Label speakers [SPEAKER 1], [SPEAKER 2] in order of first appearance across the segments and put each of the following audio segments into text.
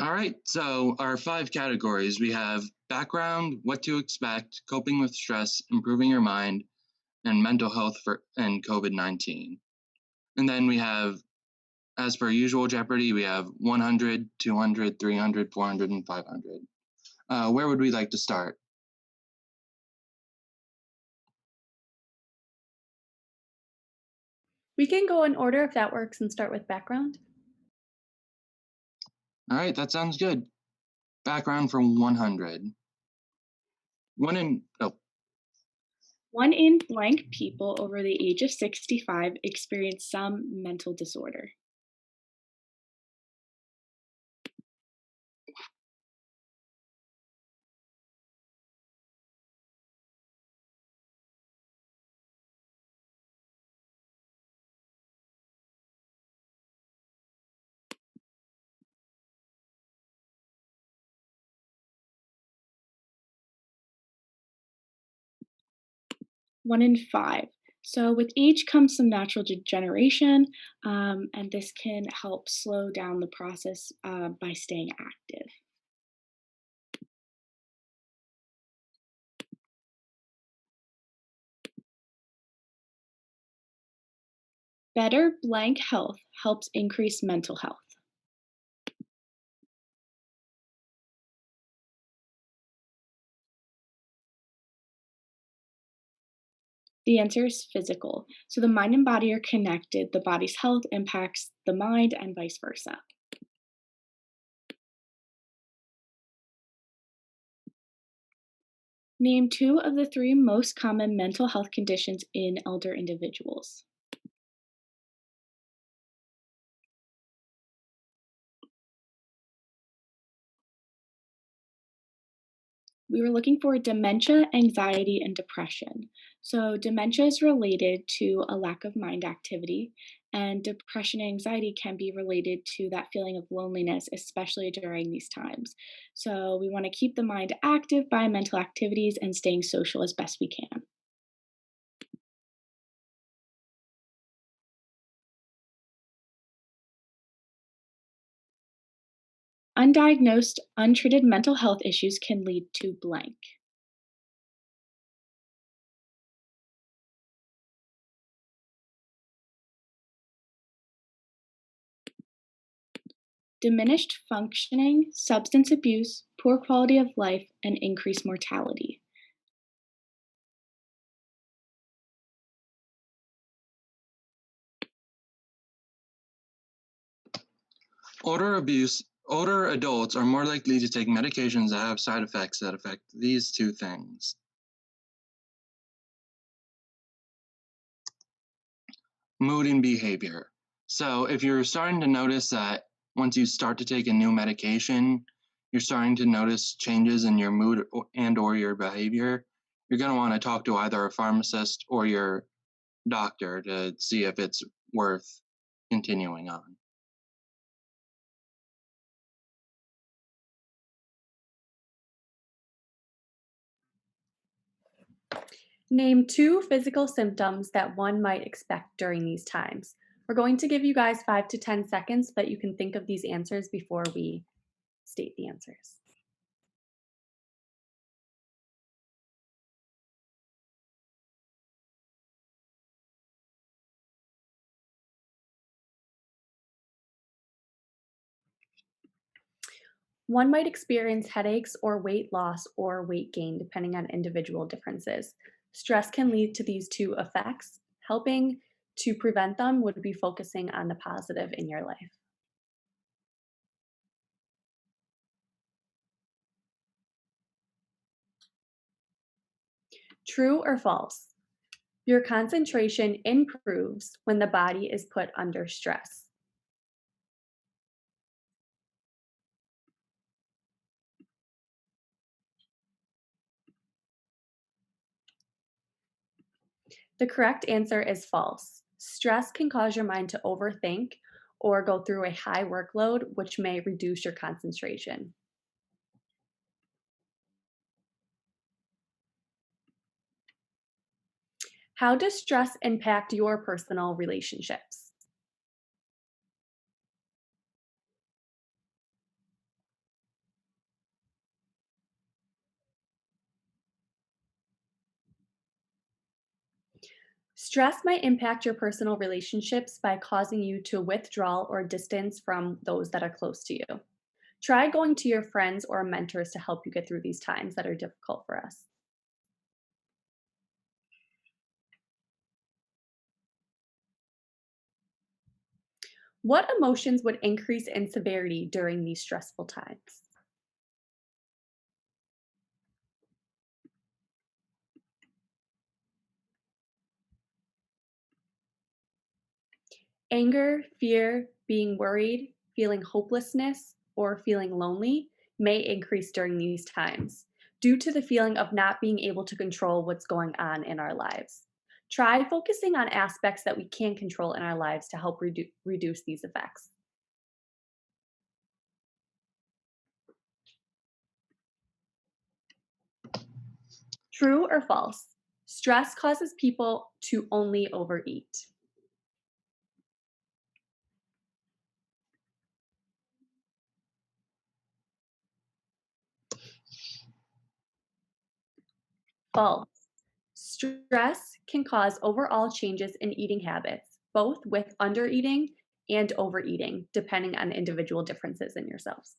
[SPEAKER 1] All right, so our 5 categories we have background, what to expect, coping with stress, improving your mind, and mental health and COVID 19. And then we have, as per usual Jeopardy, we have 100, 200, 300, 400, and 500. Where would we like to start?
[SPEAKER 2] We can go in order if that works and start with background.
[SPEAKER 1] All right, that sounds good. Background for 100. Oh,
[SPEAKER 2] 1 in blank people over the age of 65 experience some mental disorder. One in 5. So with age comes some natural degeneration, and this can help slow down the process by staying active. Better blank health helps increase mental health. The answer is physical. So the mind and body are connected. The body's health impacts the mind and vice versa. Name 2 of the 3 most common mental health conditions in elder individuals. We were looking for dementia, anxiety, and depression. So, dementia is related to a lack of mind activity, and depression and anxiety can be related to that feeling of loneliness, especially during these times. So, we want to keep the mind active by mental activities and staying social as best we can. Undiagnosed, untreated mental health issues can lead to blank. Diminished functioning, substance abuse, poor quality of life, and increased mortality.
[SPEAKER 1] older adults are more likely to take medications that have side effects that affect these 2 things. Mood and behavior. So if you're starting to notice that once you start to take a new medication, you're starting to notice changes in your mood and or your behavior, you're going to want to talk to either a pharmacist or your doctor to see if it's worth continuing on.
[SPEAKER 2] Name 2 physical symptoms that one might expect during these times. We're going to give you guys 5 to 10 seconds so that you can think of these answers before we state the answers. One might experience headaches or weight loss or weight gain, depending on individual differences. Stress can lead to these 2 effects. Helping to prevent them would be focusing on the positive in your life. True or false? Your concentration improves when the body is put under stress. The correct answer is false. Stress can cause your mind to overthink or go through a high workload, which may reduce your concentration. How does stress impact your personal relationships?
[SPEAKER 3] Stress might impact your personal relationships by causing you to withdraw or distance from those that are close to you. Try going to your friends or mentors to help you get through these times that are difficult for us. What emotions would increase in severity during these stressful times? Anger, fear, being worried, feeling hopelessness, or feeling lonely may increase during these times due to the feeling of not being able to control what's going on in our lives. Try focusing on aspects that we can control in our lives to help reduce these effects. True or false? Stress causes people to only overeat. False. Stress can cause overall changes in eating habits, both with undereating and overeating, depending on individual differences in yourselves.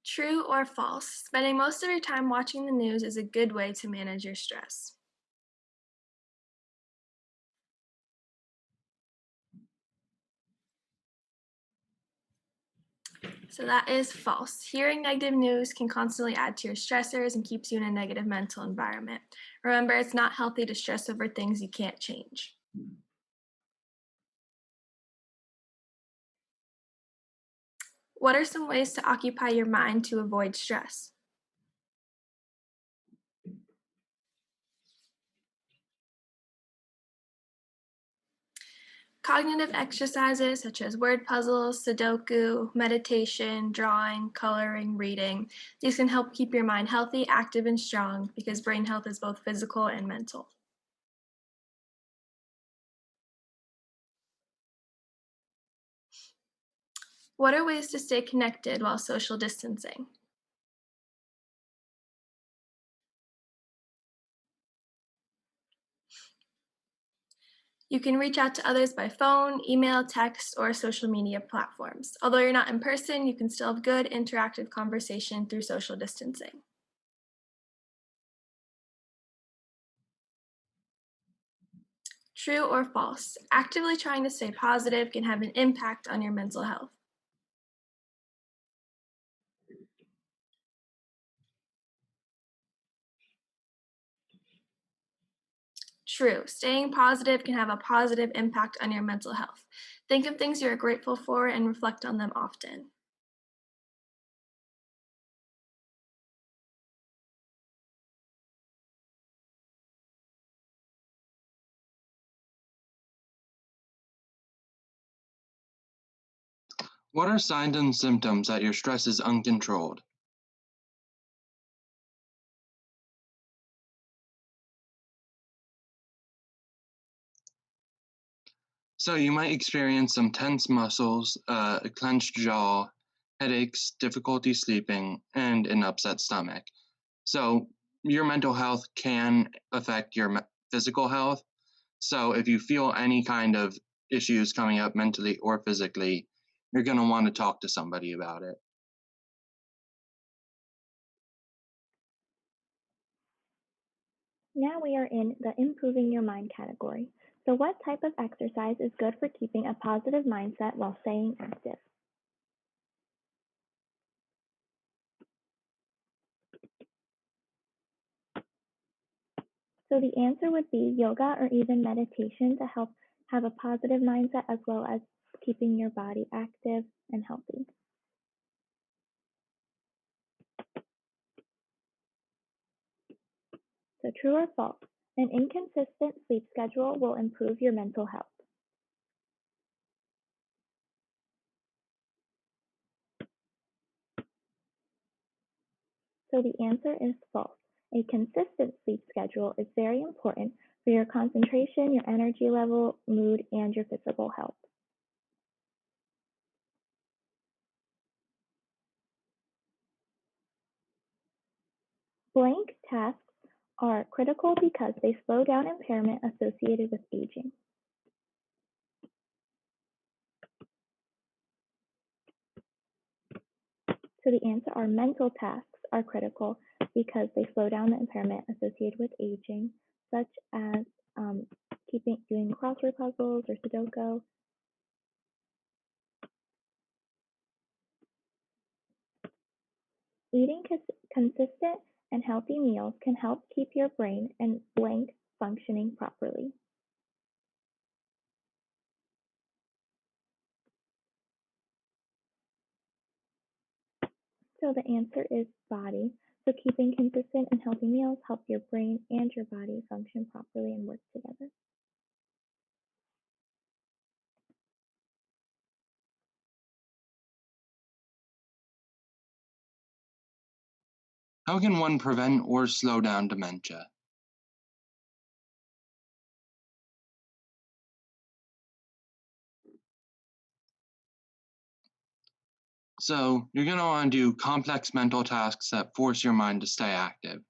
[SPEAKER 4] True or false? Spending most of your time watching the news is a good way to manage your stress. So that is false. Hearing negative news can constantly add to your stressors and keeps you in a negative mental environment. Remember, it's not healthy to stress over things you can't change. What are some ways to occupy your mind to avoid stress? Cognitive exercises such as word puzzles, Sudoku, meditation, drawing, coloring, reading, these can help keep your mind healthy, active, and strong because brain health is both physical and mental. What are ways to stay connected while social distancing? You can reach out to others by phone, email, text, or social media platforms. Although you're not in person, you can still have good interactive conversation through social distancing. True or false? Actively trying to stay positive can have an impact on your mental health. True. Staying positive can have a positive impact on your mental health. Think of things you are grateful for and reflect on them often.
[SPEAKER 1] What are signs and symptoms that your stress is uncontrolled? So you might experience some tense muscles, a clenched jaw, headaches, difficulty sleeping, and an upset stomach. So your mental health can affect your physical health. So if you feel any kind of issues coming up mentally or physically, you're going to want to talk to somebody about it.
[SPEAKER 5] Now we are in the improving your mind category. So what type of exercise is good for keeping a positive mindset while staying active? So the answer would be yoga or even meditation to help have a positive mindset as well as keeping your body active and healthy. So true or false? An inconsistent sleep schedule will improve your mental health. So the answer is false. A consistent sleep schedule is very important for your concentration, your energy level, mood, and your physical health. Blank tasks are critical because they slow down impairment associated with aging. So the answer are mental tasks are critical because they slow down the impairment associated with aging, such as doing crossword puzzles or Sudoku. Eating consistent and healthy meals can help keep your brain and blank functioning properly. So the answer is body. So keeping consistent and healthy meals help your brain and your body function properly and work together.
[SPEAKER 1] How can one prevent or slow down dementia? So you're going to want to do complex mental tasks that force your mind to stay active.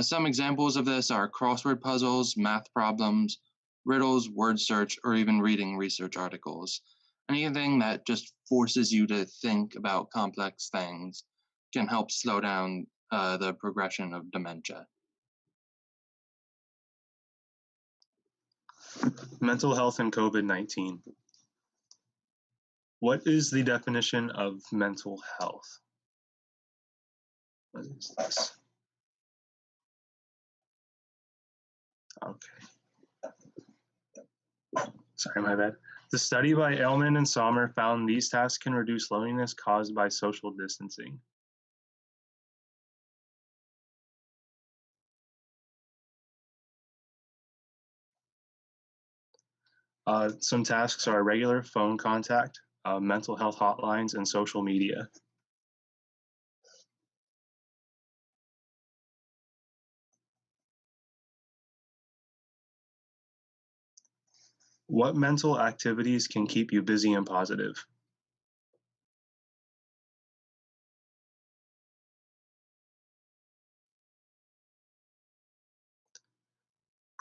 [SPEAKER 1] Some examples of this are crossword puzzles, math problems, riddles, word search, or even reading research articles. Anything that just forces you to think about complex things can help slow down the progression of dementia.
[SPEAKER 6] Mental health and COVID-19. What is the definition of mental health? What is this? Okay. Sorry, my bad. The study by Ailman and Sommer found these tasks can reduce loneliness caused by social distancing. Some tasks are regular phone contact, mental health hotlines, and social media. What mental activities can keep you busy and positive?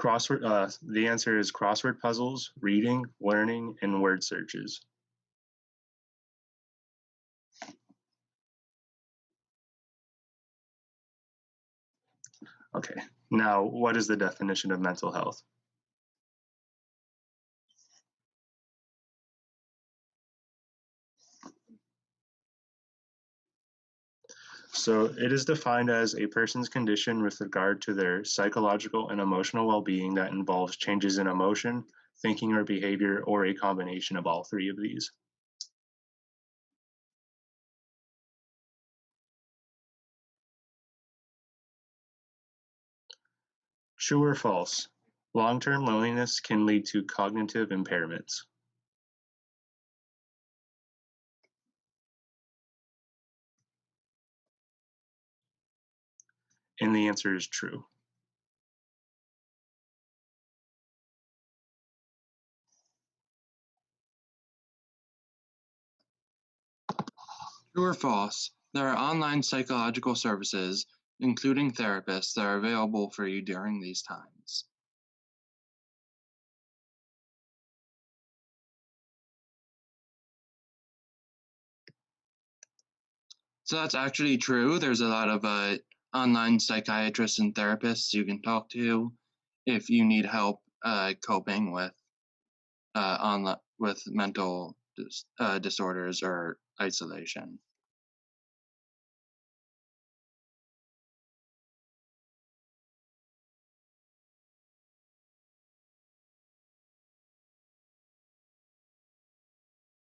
[SPEAKER 6] The answer is crossword puzzles, reading, learning, and word searches. Okay, now what is the definition of mental health? So it is defined as a person's condition with regard to their psychological and emotional well-being that involves changes in emotion, thinking, or behavior, or a combination of all three of these. True or false? Long-term loneliness can lead to cognitive impairments. And the answer is true.
[SPEAKER 1] True or false? There are online psychological services, including therapists, that are available for you during these times. So that's actually true. There's a lot of online psychiatrists and therapists you can talk to if you need help coping with with mental disorders or isolation.